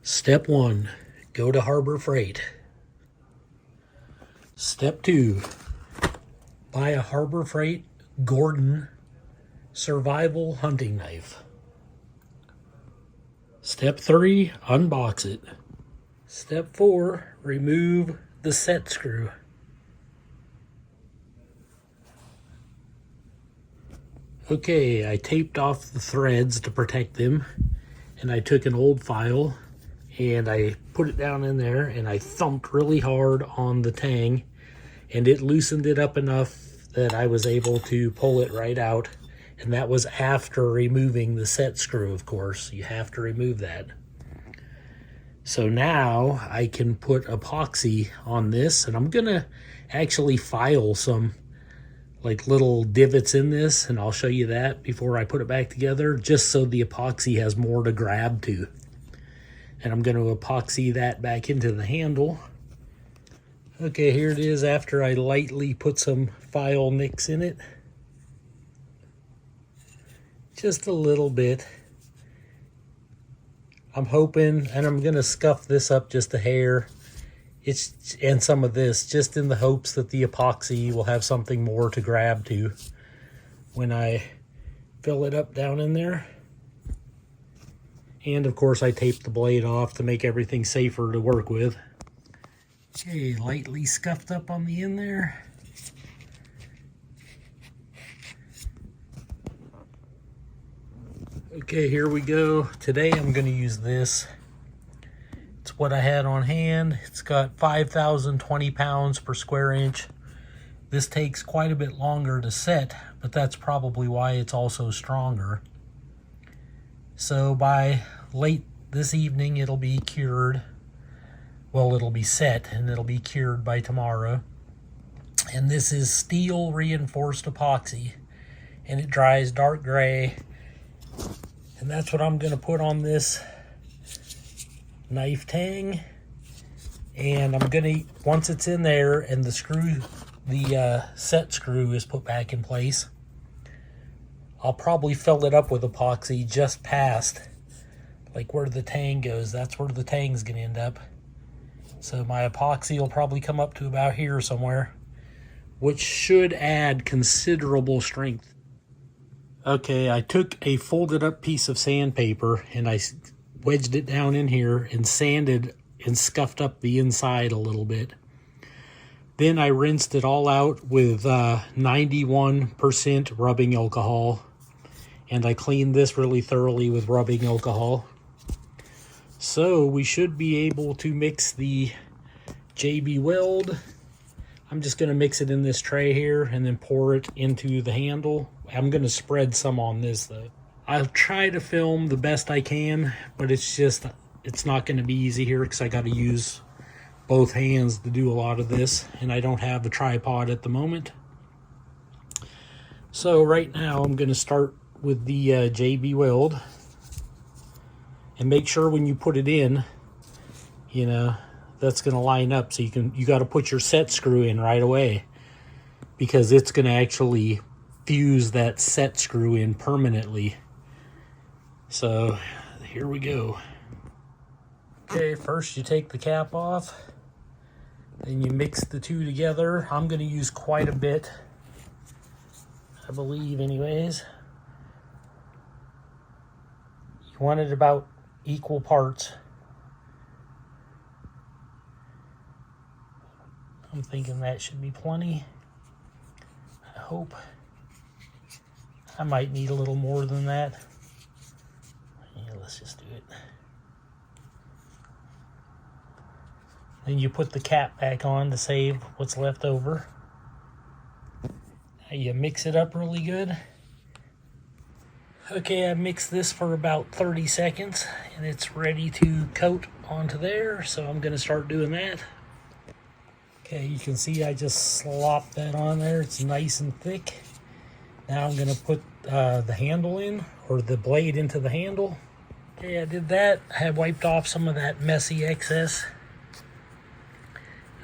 Step 1, go to Harbor Freight. Step 2, buy a Harbor Freight Gordon survival hunting knife. Step 3, unbox it. Step 4, remove the set screw. Okay, I taped off the threads to protect them, and I took an old file and I put it down in there and I thumped really hard on the tang, and it loosened it up enough that I was able to pull it right out. And that was after removing the set screw, of course. You have to remove that. So now I can put epoxy on this, and I'm gonna actually file some like little divots in this, and I'll show you that before I put it back together, just so the epoxy has more to grab to. And I'm going to epoxy that back into the handle. Okay, here it is after I lightly put some file mix in it. Just a little bit. I'm hoping, and I'm going to scuff this up just a hair, and some of this, just in the hopes that the epoxy will have something more to grab to when I fill it up down in there. And of course I taped the blade off to make everything safer to work with. Okay, lightly scuffed up on the end there. Okay, here we go. Today I'm going to use this. It's what I had on hand. It's got 5,020 pounds per square inch. This takes quite a bit longer to set, but that's probably why it's also stronger. So by late this evening, it'll be cured. Well, it'll be set and it'll be cured by tomorrow. And this is steel reinforced epoxy, and it dries dark gray. And that's what I'm going to put on this knife tang. And I'm going to, once it's in there and the screw, the set screw is put back in place, I'll probably fill it up with epoxy just past, like where the tang goes. That's where the tang's going to end up. So my epoxy will probably come up to about here somewhere, which should add considerable strength. Okay, I took a folded up piece of sandpaper and I wedged it down in here and sanded and scuffed up the inside a little bit. Then I rinsed it all out with 91% rubbing alcohol, and I cleaned this really thoroughly with rubbing alcohol. So we should be able to mix the JB Weld. I'm just going to mix it in this tray here and then pour it into the handle. I'm going to spread some on this though. I'll try to film the best I can, but it's not going to be easy here because I got to use both hands to do a lot of this, and I don't have a tripod at the moment. So right now I'm going to start with the JB Weld, and make sure when you put it in, you know, that's going to line up. So you got to put your set screw in right away, because it's going to actually fuse that set screw in permanently. So here we go. Okay, first you take the cap off, then you mix the two together. I'm going to use quite a bit, I believe anyways. You want it about equal parts. I'm thinking that should be plenty. I hope. I might need a little more than that. Yeah, let's just do it. Then you put the cap back on to save what's left over. Now you mix it up really good. Okay, I mixed this for about 30 seconds and it's ready to coat onto there, so I'm going to start doing that. Okay, you can see I just slopped that on there. It's nice and thick. Now I'm going to put the handle in, or the blade into the handle. Okay, I did that. I had wiped off some of that messy excess.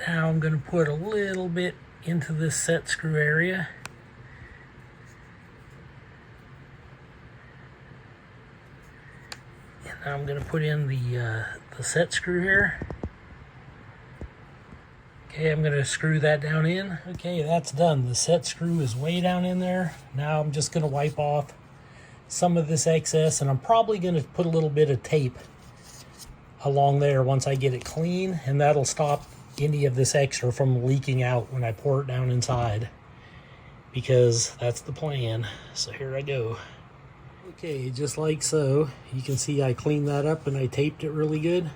Now I'm going to put a little bit into this set screw area. And Now I'm going to put in the set screw here. Okay, I'm going to screw that down in. Okay, that's done. The set screw is way down in there. Now I'm just going to wipe off some of this excess, and I'm probably going to put a little bit of tape along there once I get it clean, and that'll stop any of this extra from leaking out when I pour it down inside, because that's the plan. So here I go. Okay, just like so. You can see I cleaned that up and I taped it really good.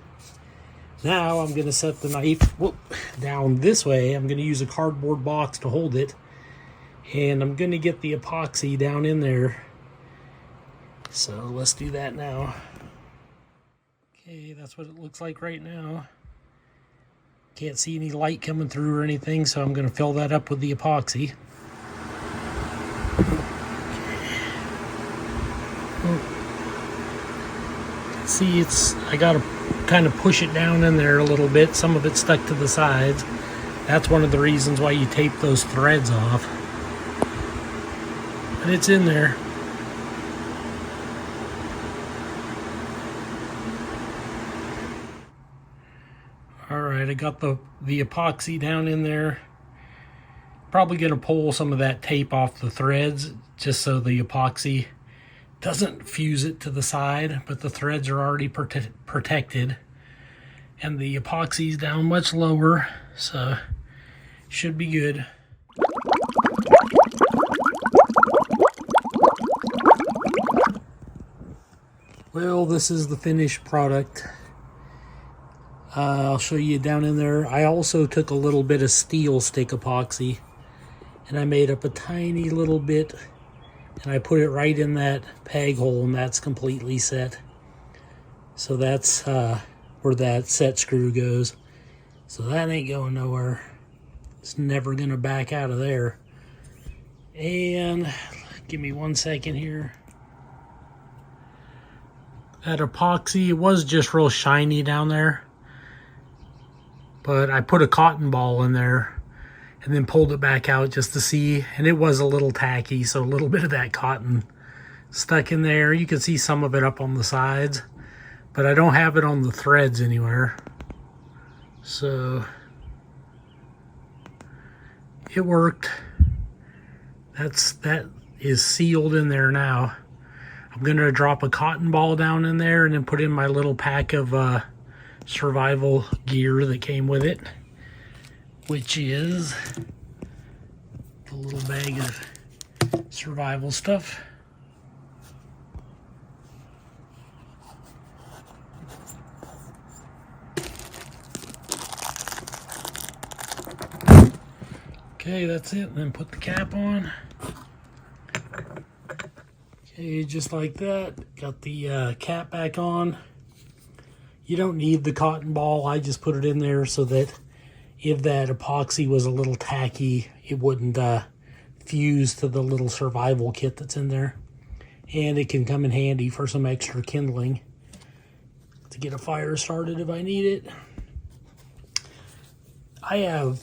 Now I'm going to set the knife down this way. I'm going to use a cardboard box to hold it, and I'm going to get the epoxy down in there. So let's do that now. Okay, that's what it looks like right now. Can't see any light coming through or anything, so I'm going to fill that up with the epoxy. See, I got to kind of push it down in there a little bit. Some of it's stuck to the sides. That's one of the reasons why you tape those threads off. But it's in there. Alright, I got the epoxy down in there. Probably going to pull some of that tape off the threads just so the epoxy doesn't fuse it to the side, but the threads are already protected, and the epoxy's down much lower, so should be good. Well, this is the finished product. I'll show you down in there. I also took a little bit of steel stick epoxy, and I made up a tiny little bit, and I put it right in that peg hole, and that's completely set. So that's where that set screw goes. So that ain't going nowhere. It's never gonna back out of there. And give me 1 second here. That epoxy was just real shiny down there, but I put a cotton ball in there and then pulled it back out just to see, and it was a little tacky, so a little bit of that cotton stuck in there. You can see some of it up on the sides, but I don't have it on the threads anywhere. So it worked. That is sealed in there now. I'm gonna drop a cotton ball down in there and then put in my little pack of survival gear that came with it, which is the little bag of survival stuff. Okay, that's it. Then put the cap on. Okay, just like that. Got the cap back on. You don't need the cotton ball. I just put it in there so that if that epoxy was a little tacky, it wouldn't fuse to the little survival kit that's in there. And it can come in handy for some extra kindling to get a fire started if I need it.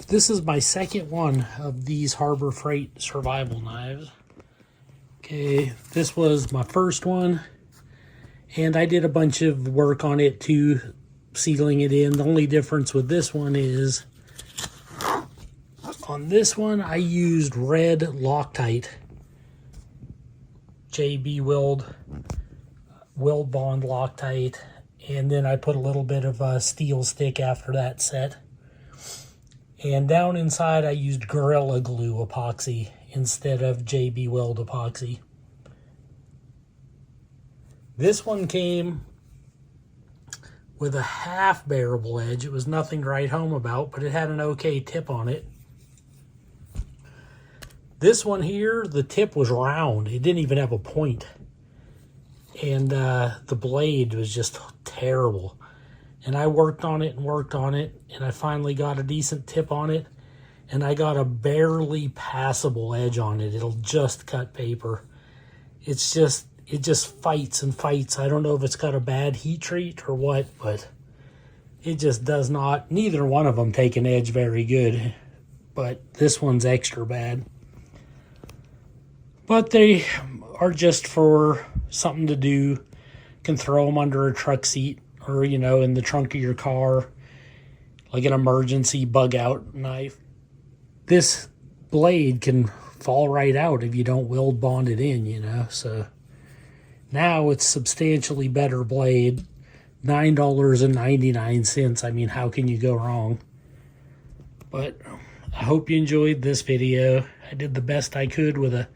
This is my second one of these Harbor Freight survival knives. Okay, this was my first one, and I did a bunch of work on it too, sealing it in. The only difference with this one is, on this one I used red Loctite, JB Weld Bond Loctite, and then I put a little bit of steel stick after that set. And down inside I used Gorilla Glue epoxy instead of JB Weld epoxy. This one came with a half bearable edge. It was nothing to write home about, but it had an okay tip on it. This one here, the tip was round. It didn't even have a point. And the blade was just terrible. And I worked on it, and I finally got a decent tip on it, and I got a barely passable edge on it. It'll just cut paper. It just fights and fights. I don't know if it's got a bad heat treat or what, but it just does not. Neither one of them take an edge very good, but this one's extra bad. But they are just for something to do can throw them under a truck seat or, you know, in the trunk of your car, like an emergency bug out knife. This blade can fall right out if you don't weld bond it in, you know. So now it's substantially better blade, $9.99. I mean, how can you go wrong? But I hope you enjoyed this video. I did the best I could with a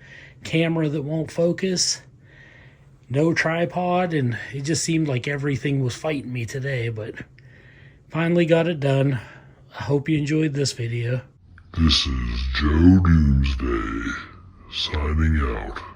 camera that won't focus, no tripod, and it just seemed like everything was fighting me today, but finally got it done. I hope you enjoyed this video. This is Joe Doomsday, signing out.